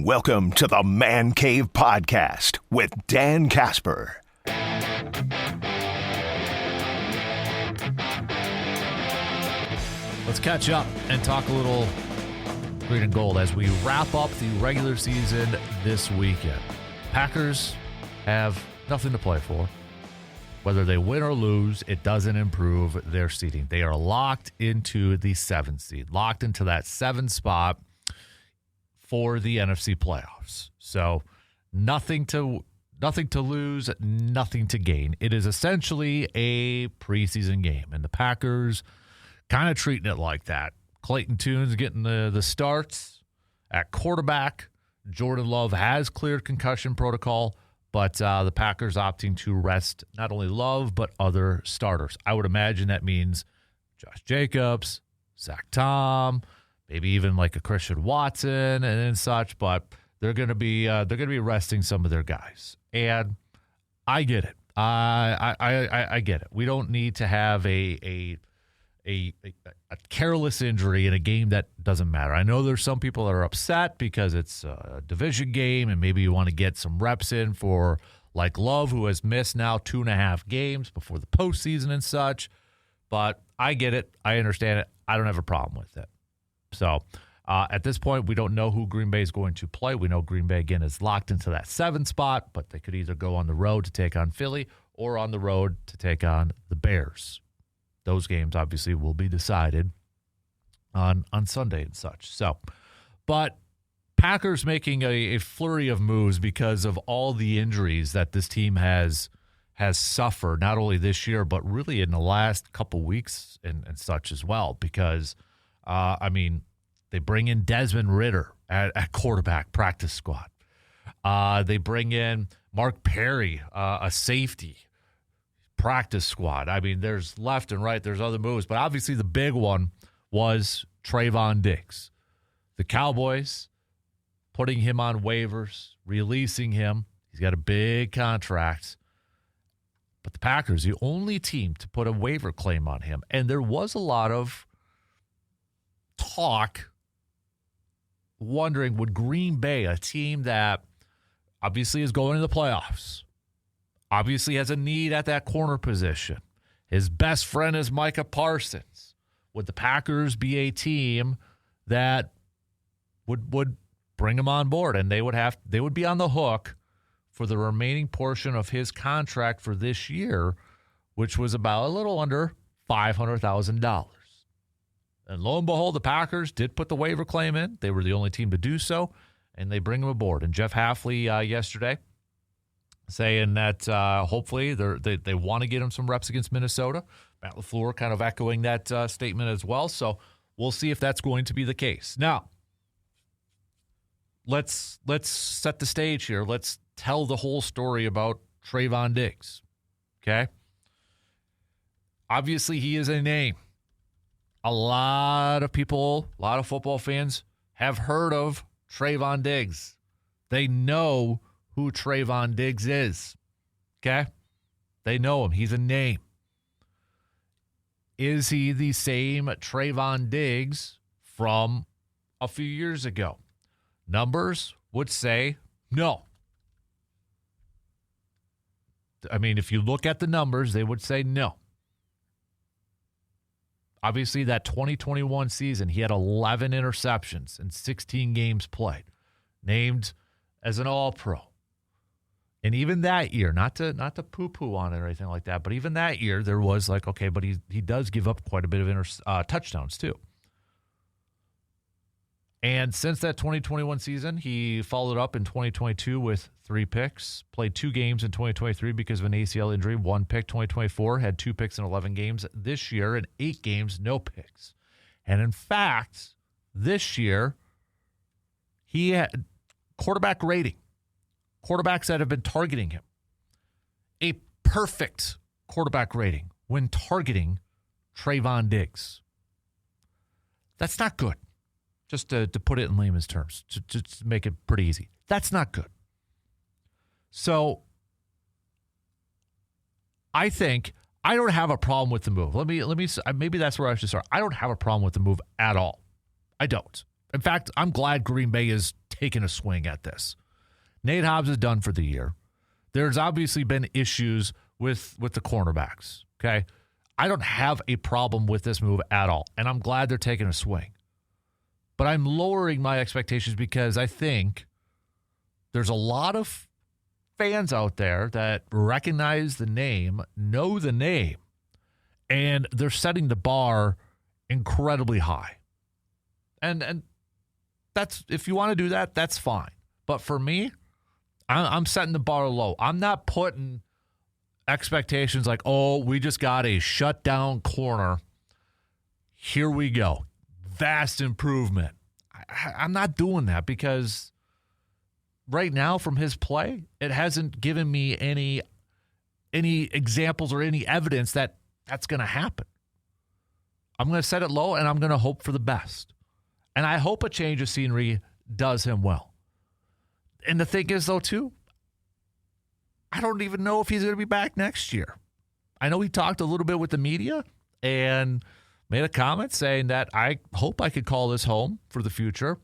Welcome to the Man Cave Podcast with Dan Casper. Let's catch up and talk a little green and gold as we wrap up the regular season this weekend. Packers have nothing to play for. Whether they win or lose, it doesn't improve their seeding. They are locked into the 7th seed, locked into that 7th spot for the NFC playoffs. So nothing to lose, nothing to gain. It is essentially a preseason game, and the Packers kind of treating it like that. Clayton Tune's getting the starts at quarterback. Jordan Love has cleared concussion protocol, but the Packers opting to rest not only Love, but other starters. I would imagine that means Josh Jacobs, Zach Tom, maybe even like a Christian Watson and such, but they're going to be resting some of their guys. And I get it. I get it. We don't need to have a careless injury in a game that doesn't matter. I know there's some people that are upset because it's a division game and maybe you want to get some reps in for like Love, who has missed now 2.5 games before the postseason and such. But I get it. I understand it. I don't have a problem with it. So at this point, we don't know who Green Bay is going to play. We know Green Bay, again, is locked into that 7th spot, but they could either go on the road to take on Philly or on the road to take on the Bears. Those games, obviously, will be decided on Sunday and such. So, but Packers making a flurry of moves because of all the injuries that this team has suffered, not only this year, but really in the last couple weeks and such as well. Because, they bring in Desmond Ridder at quarterback practice squad. They bring in Mark Perry, a safety, practice squad. There's left and right. There's other moves. But obviously the big one was Trevon Diggs. The Cowboys putting him on waivers, releasing him. He's got a big contract. But the Packers, the only team to put a waiver claim on him. And there was a lot of talk wondering, would Green Bay, a team that obviously is going to the playoffs, obviously has a need at that corner position, his best friend is Micah Parsons, would the Packers be a team that would bring him on board, and they would be on the hook for the remaining portion of his contract for this year, which was about a little under $500,000. And lo and behold, the Packers did put the waiver claim in. They were the only team to do so, and they bring him aboard. And Jeff Hafley yesterday saying that hopefully they want to get him some reps against Minnesota. Matt LaFleur kind of echoing that statement as well. So we'll see if that's going to be the case. Now, let's set the stage here. Let's tell the whole story about Trevon Diggs. Okay? Obviously, he is a name. A lot of people, a lot of football fans have heard of Trevon Diggs. They know who Trevon Diggs is. Okay? They know him. He's a name. Is he the same Trevon Diggs from a few years ago? Numbers would say no. If you look at the numbers, they would say no. Obviously, that 2021 season, he had 11 interceptions and 16 games played. Named as an All-Pro. And even that year, not to poo-poo on it or anything like that, but even that year, there was like, okay, but he does give up quite a bit of touchdowns too. And since that 2021 season, he followed up in 2022 with 3 picks, played 2 games in 2023 because of an ACL injury, 1 pick. 2024 had 2 picks in 11 games. This year, in 8 games, no picks. And in fact, this year, he had quarterback rating, quarterbacks that have been targeting him, a perfect quarterback rating when targeting Trevon Diggs. That's not good. Just to put it in layman's terms, to make it pretty easy. That's not good. So I think I don't have a problem with the move. Maybe that's where I should start. I don't have a problem with the move at all. I don't. In fact, I'm glad Green Bay is taking a swing at this. Nate Hobbs is done for the year. There's obviously been issues with the cornerbacks, okay? I don't have a problem with this move at all, and I'm glad they're taking a swing. But I'm lowering my expectations because I think there's a lot of fans out there that recognize the name, know the name, and they're setting the bar incredibly high. And that's, if you want to do that, that's fine. But for me, I'm setting the bar low. I'm not putting expectations like, oh, we just got a shutdown corner. Here we go. Vast improvement. I'm not doing that because right now from his play, it hasn't given me any examples or any evidence that that's going to happen. I'm going to set it low and I'm going to hope for the best. And I hope a change of scenery does him well. And the thing is, though, too, I don't even know if he's going to be back next year. I know he talked a little bit with the media and made a comment saying that I hope I could call this home for the future.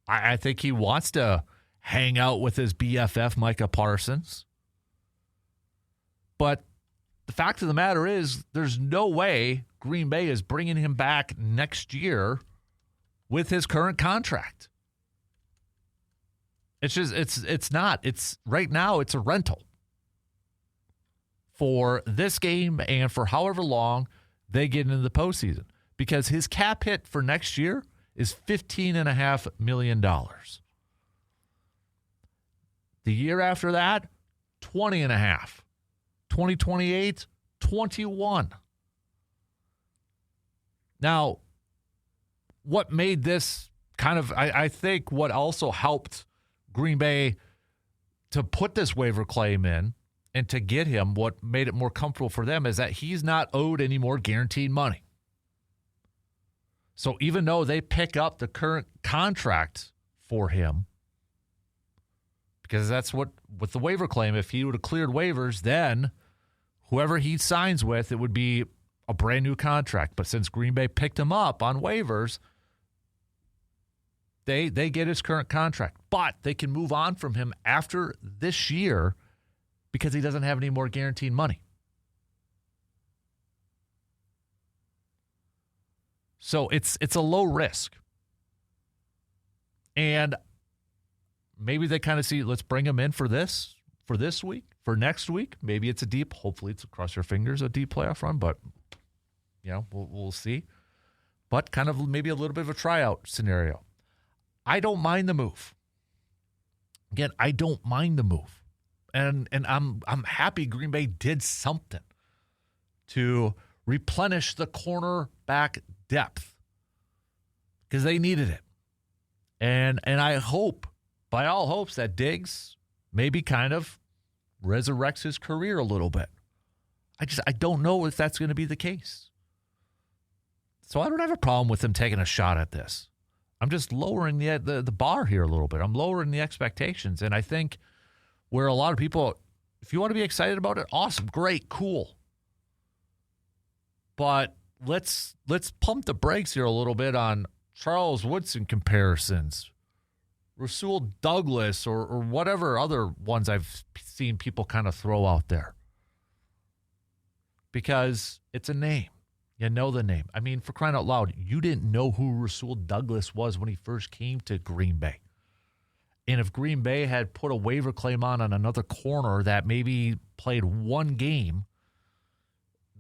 I think he wants to hang out with his BFF, Micah Parsons. But the fact of the matter is there's no way Green Bay is bringing him back next year with his current contract. It's just, it's not. It's right now, it's a rental for this game and for however long they get into the postseason because his cap hit for next year is $15.5 million. The year after that, 20.5. 2028, 21. Now, what made this kind of, I think what also helped Green Bay to put this waiver claim in and to get him, what made it more comfortable for them is that he's not owed any more guaranteed money. So even though they pick up the current contract for him, because that's what, with the waiver claim, if he would have cleared waivers, then whoever he signs with, it would be a brand new contract. But since Green Bay picked him up on waivers, they get his current contract. But they can move on from him after this year because he doesn't have any more guaranteed money. So it's a low risk. And maybe they kind of see, let's bring him in for this week, for next week. Maybe it's a deep, hopefully it's, cross your fingers, a deep playoff run, but we'll see. But kind of maybe a little bit of a tryout scenario. I don't mind the move. Again, I don't mind the move. And I'm happy Green Bay did something to replenish the cornerback depth because they needed it. And I hope, by all hopes, that Diggs maybe kind of resurrects his career a little bit. I don't know if that's going to be the case. So I don't have a problem with him taking a shot at this. I'm just lowering the bar here a little bit. I'm lowering the expectations. And I think where a lot of people, if you want to be excited about it, awesome, great, cool. But let's pump the brakes here a little bit on Charles Woodson comparisons, Rasul Douglas, or whatever other ones I've seen people kind of throw out there. Because it's a name. You know the name. I mean, for crying out loud, you didn't know who Rasul Douglas was when he first came to Green Bay. And if Green Bay had put a waiver claim on another corner that maybe played one game,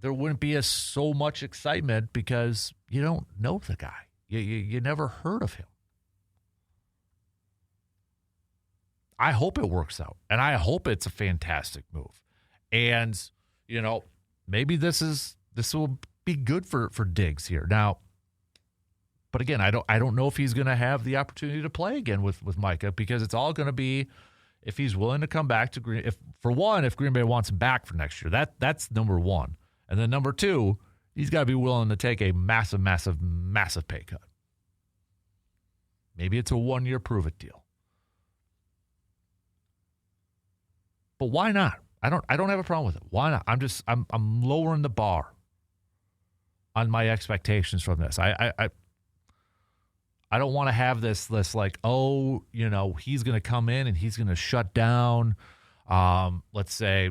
there wouldn't be so much excitement because you don't know the guy. You never heard of him. I hope it works out, and I hope it's a fantastic move. And, maybe this will be good for Diggs here. Now, but again, I don't know if he's going to have the opportunity to play again with Micah because it's all going to be if he's willing to come back to Green. If Green Bay wants him back for next year, that's number one. And then number two, he's got to be willing to take a massive, massive, massive pay cut. Maybe it's a 1-year prove-it deal. But why not? I don't have a problem with it. Why not? I'm lowering the bar on my expectations from this. I I don't want to have this like, oh, he's going to come in and he's going to shut down, let's say,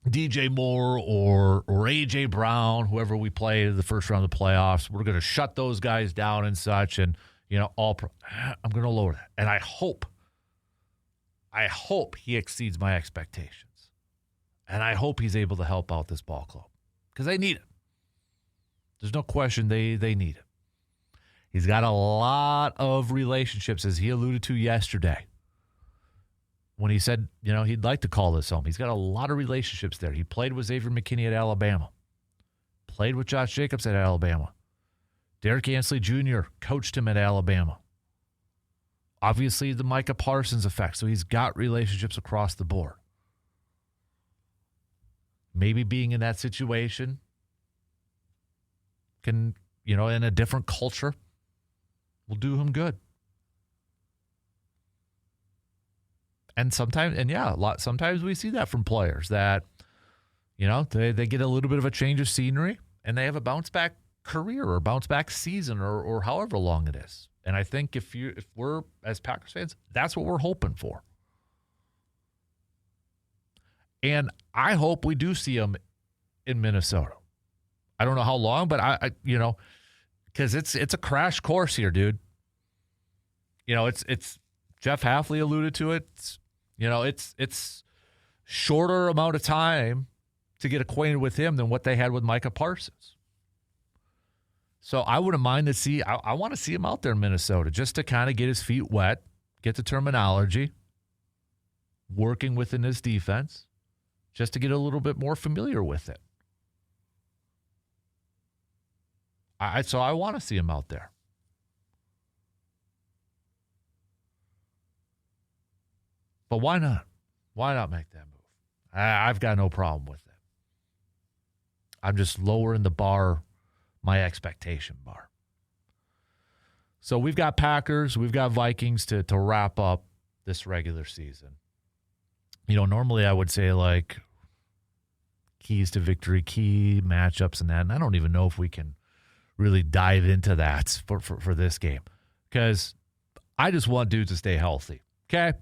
DJ Moore or A.J. Brown, whoever we play the first round of the playoffs. We're going to shut those guys down and such, and, I'm going to lower that. And I hope he exceeds my expectations. And I hope he's able to help out this ball club because they need it. There's no question they need it. He's got a lot of relationships, as he alluded to yesterday when he said, he'd like to call this home. He's got a lot of relationships there. He played with Xavier McKinney at Alabama, played with Josh Jacobs at Alabama. Derek Ansley Jr. coached him at Alabama. Obviously, the Micah Parsons effect, so he's got relationships across the board. Maybe being in that situation can, in a different culture, will do him good. And sometimes we see that from players that, they get a little bit of a change of scenery and they have a bounce back career or bounce back season or however long it is. And I think if we're, as Packers fans, that's what we're hoping for. And I hope we do see him in Minnesota. I don't know how long, but I because it's a crash course here, dude. It's Jeff Hafley alluded to it. It's shorter amount of time to get acquainted with him than what they had with Micah Parsons. So I wouldn't mind to see. I want to see him out there in Minnesota just to kind of get his feet wet, get the terminology, working within his defense, just to get a little bit more familiar with it. So I want to see him out there. But why not? Why not make that move? I've got no problem with it. I'm just lowering the bar, my expectation bar. So we've got Packers, we've got Vikings to wrap up this regular season. Normally I would say like keys to victory, key matchups and that, and I don't even know if we can really dive into that for this game because I just want dudes to stay healthy. Okay?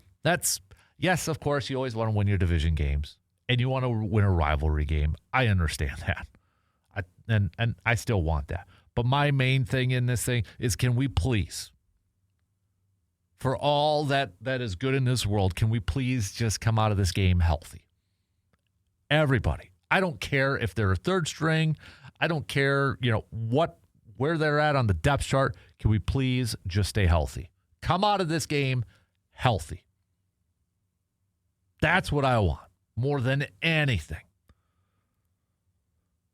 Yes, of course, you always want to win your division games and you want to win a rivalry game. I understand that. And I still want that. But my main thing in this thing is, can we please, for all that is good in this world, can we please just come out of this game healthy? Everybody. I don't care if they're a third string. I don't care, where they're at on the depth chart. Can we please just stay healthy? Come out of this game healthy. That's what I want more than anything.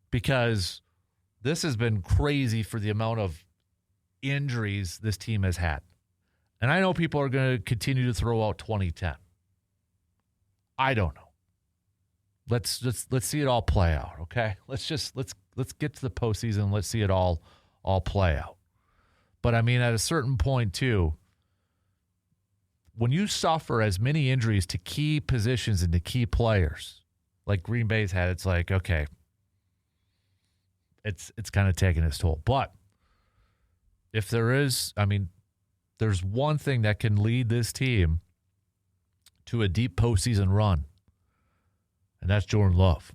Because this has been crazy for the amount of injuries this team has had. And I know people are going to continue to throw out 2010. I don't know. Let's see it all play out, okay? Let's get to the postseason. Let's see it all play out. But I mean, at a certain point too, when you suffer as many injuries to key positions and to key players like Green Bay's had, it's like, okay, it's kind of taking its toll. But if there's one thing that can lead this team to a deep postseason run, and that's Jordan Love.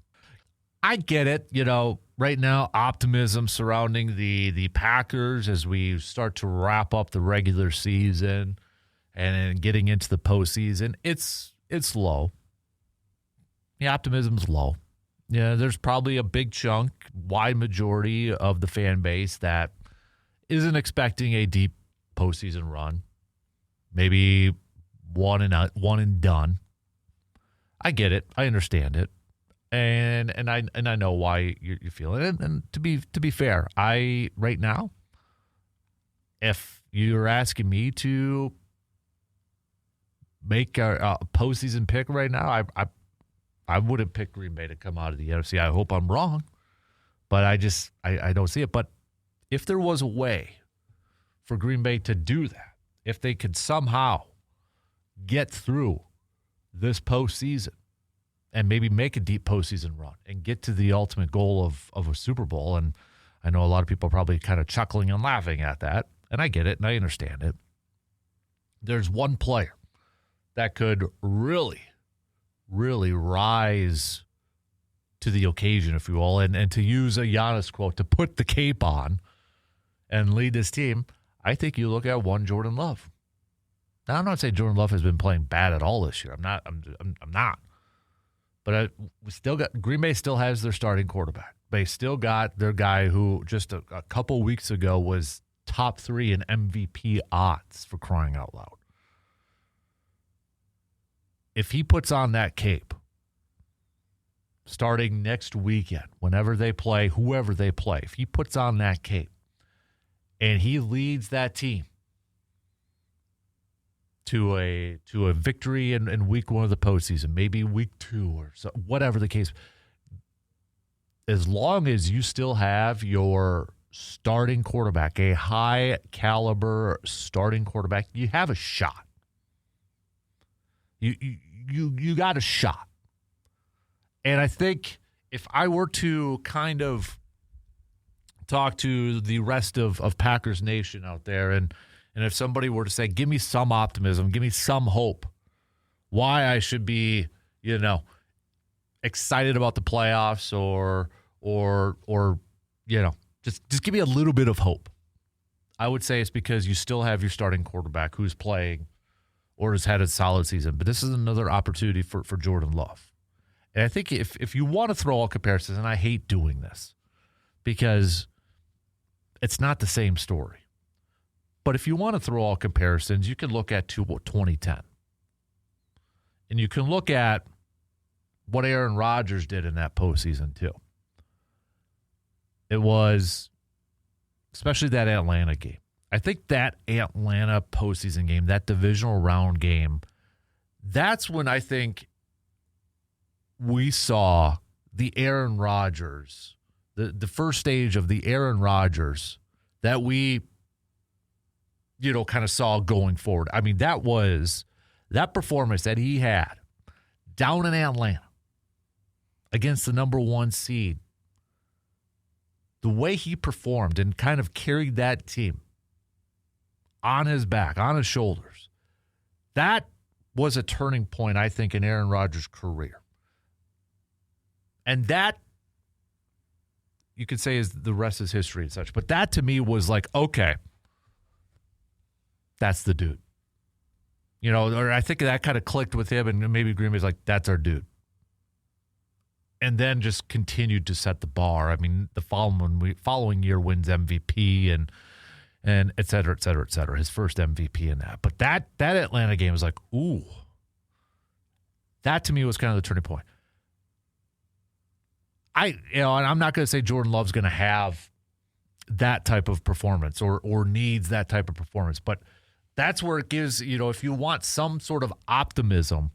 I get it, right now, optimism surrounding the Packers as we start to wrap up the regular season and getting into the postseason. It's low. The optimism's low. Yeah, there's probably a big chunk, wide majority of the fan base that isn't expecting a deep postseason run. Maybe one and done. I get it. I understand it. And I know why you're feeling it. And to be fair, right now, if you're asking me to make a postseason pick right now, I wouldn't pick Green Bay to come out of the NFC. I hope I'm wrong, but I don't see it. But if there was a way for Green Bay to do that, if they could somehow get through this postseason and maybe make a deep postseason run and get to the ultimate goal of a Super Bowl, and I know a lot of people are probably kind of chuckling and laughing at that, and I get it and I understand it, there's one player that could really, really rise to the occasion, if you will, and to use a Giannis quote, to put the cape on and lead this team, I think you look at one Jordan Love. Now, I'm not saying Jordan Love has been playing bad at all this year. I'm not. But we still got Green Bay still has their starting quarterback. They still got their guy who just a couple weeks ago was top 3 in MVP odds, for crying out loud. If he puts on that cape starting next weekend, whenever they play, whoever they play, if he puts on that cape and he leads that team to a victory in week 1 of the postseason, maybe week 2 or so, whatever the case, as long as you still have your starting quarterback, a high caliber starting quarterback, you have a shot. You got a shot. And I think if I were to kind of talk to the rest of Packers Nation out there, and if somebody were to say, give me some optimism, give me some hope, why I should be, excited about the playoffs or just give me a little bit of hope, I would say it's because you still have your starting quarterback who's playing or has had a solid season. But this is another opportunity for Jordan Love. And I think if you want to throw all comparisons, and I hate doing this because it's not the same story. But if you want to throw all comparisons, you can look at 2010. And you can look at what Aaron Rodgers did in that postseason too. It was, especially that Atlanta game. I think that Atlanta postseason game, that divisional round game, that's when I think we saw the Aaron Rodgers, the first stage of the Aaron Rodgers that we, kind of saw going forward. I mean, that performance that he had down in Atlanta against the number 1 seed, the way he performed and kind of carried that team on his back, on his shoulders, that was a turning point, I think, in Aaron Rodgers' career. And that, you could say, is the rest is history and such. But that, to me, was like, okay, that's the dude. Or I think that kind of clicked with him, and maybe Green Bay's like, that's our dude. And then just continued to set the bar. I mean, the following year wins MVP and et cetera, et cetera, et cetera. His first MVP in that. But that Atlanta game was like, ooh. That to me was kind of the turning point. And I'm not going to say Jordan Love's going to have that type of performance or needs that type of performance, but that's where it gives, if you want some sort of optimism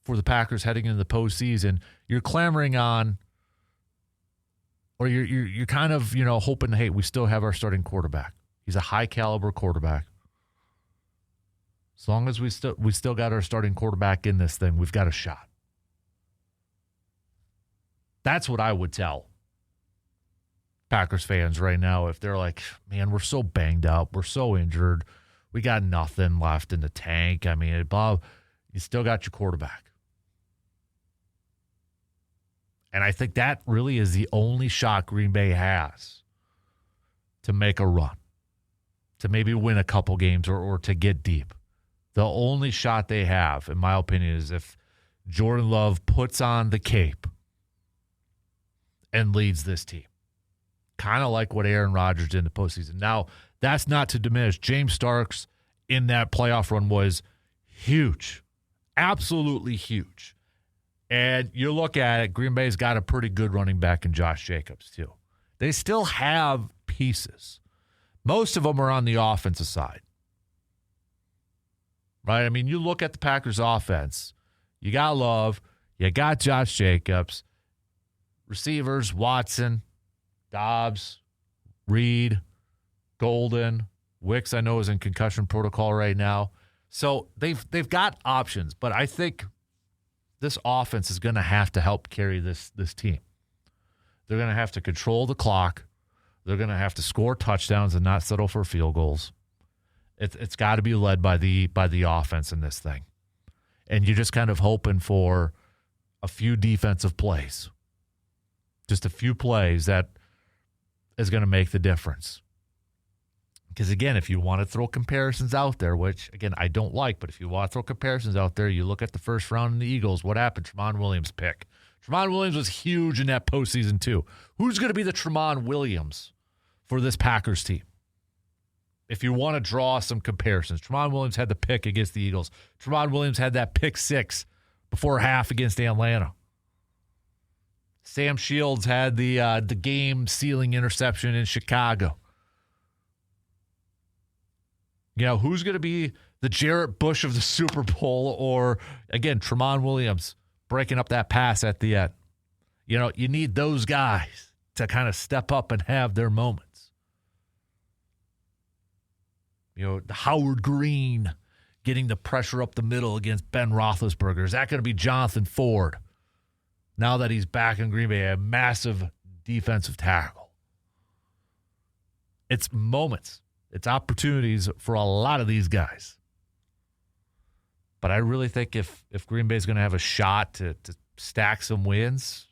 for the Packers heading into the postseason, you're clamoring on, or you're kind of, hoping, hey, we still have our starting quarterback. He's a high caliber quarterback. As long as we still got our starting quarterback in this thing, we've got a shot. That's what I would tell Packers fans right now if they're like, man, we're so banged up, we're so injured, we got nothing left in the tank. I mean, Bob, you still got your quarterback. And I think that really is the only shot Green Bay has to make a run, to maybe win a couple games or to get deep. The only shot they have, in my opinion, is if Jordan Love puts on the cape and leads this team. Kind of like what Aaron Rodgers did in the postseason. Now, that's not to diminish. James Starks in that playoff run was huge. Absolutely huge. And you look at it, Green Bay's got a pretty good running back in Josh Jacobs, too. They still have pieces. Most of them are on the offensive side. Right? I mean, you look at the Packers offense. You got Love. You got Josh Jacobs. Receivers, Watson, Dobbs, Reed, Golden, Wicks, I know, is in concussion protocol right now. So they've got options, but I think this offense is going to have to help carry this team. They're going to have to control the clock. They're going to have to score touchdowns and not settle for field goals. It's got to be led by the offense in this thing. And you're just kind of hoping for a few defensive plays. Just a few plays that is going to make the difference. Because, again, if you want to throw comparisons out there, which, again, I don't like, but if you want to throw comparisons out there, you look at the first round in the Eagles, what happened? Tremont Williams pick. Tremont Williams was huge in that postseason, too. Who's going to be the Tremont Williams for this Packers team? If you want to draw some comparisons, Tremont Williams had the pick against the Eagles. Tremont Williams had that pick 6 before half against Atlanta. Sam Shields had the game-sealing interception in Chicago. You know, who's going to be the Jarrett Bush of the Super Bowl or, again, Tremont Williams breaking up that pass at the end? You know, you need those guys to kind of step up and have their moments. You know, the Howard Green getting the pressure up the middle against Ben Roethlisberger. Is that going to be Jonathan Ford? Now that he's back in Green Bay, a massive defensive tackle. It's moments. It's opportunities for a lot of these guys. But I really think if Green Bay is going to have a shot to stack some wins,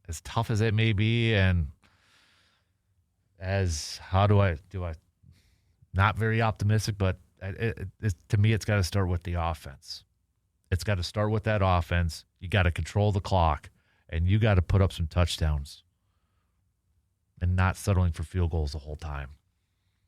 as tough as it may be, and as not very optimistic, but to me, it's got to start with the offense. It's got to start with that offense. You got to control the clock, and you got to put up some touchdowns and not settling for field goals the whole time.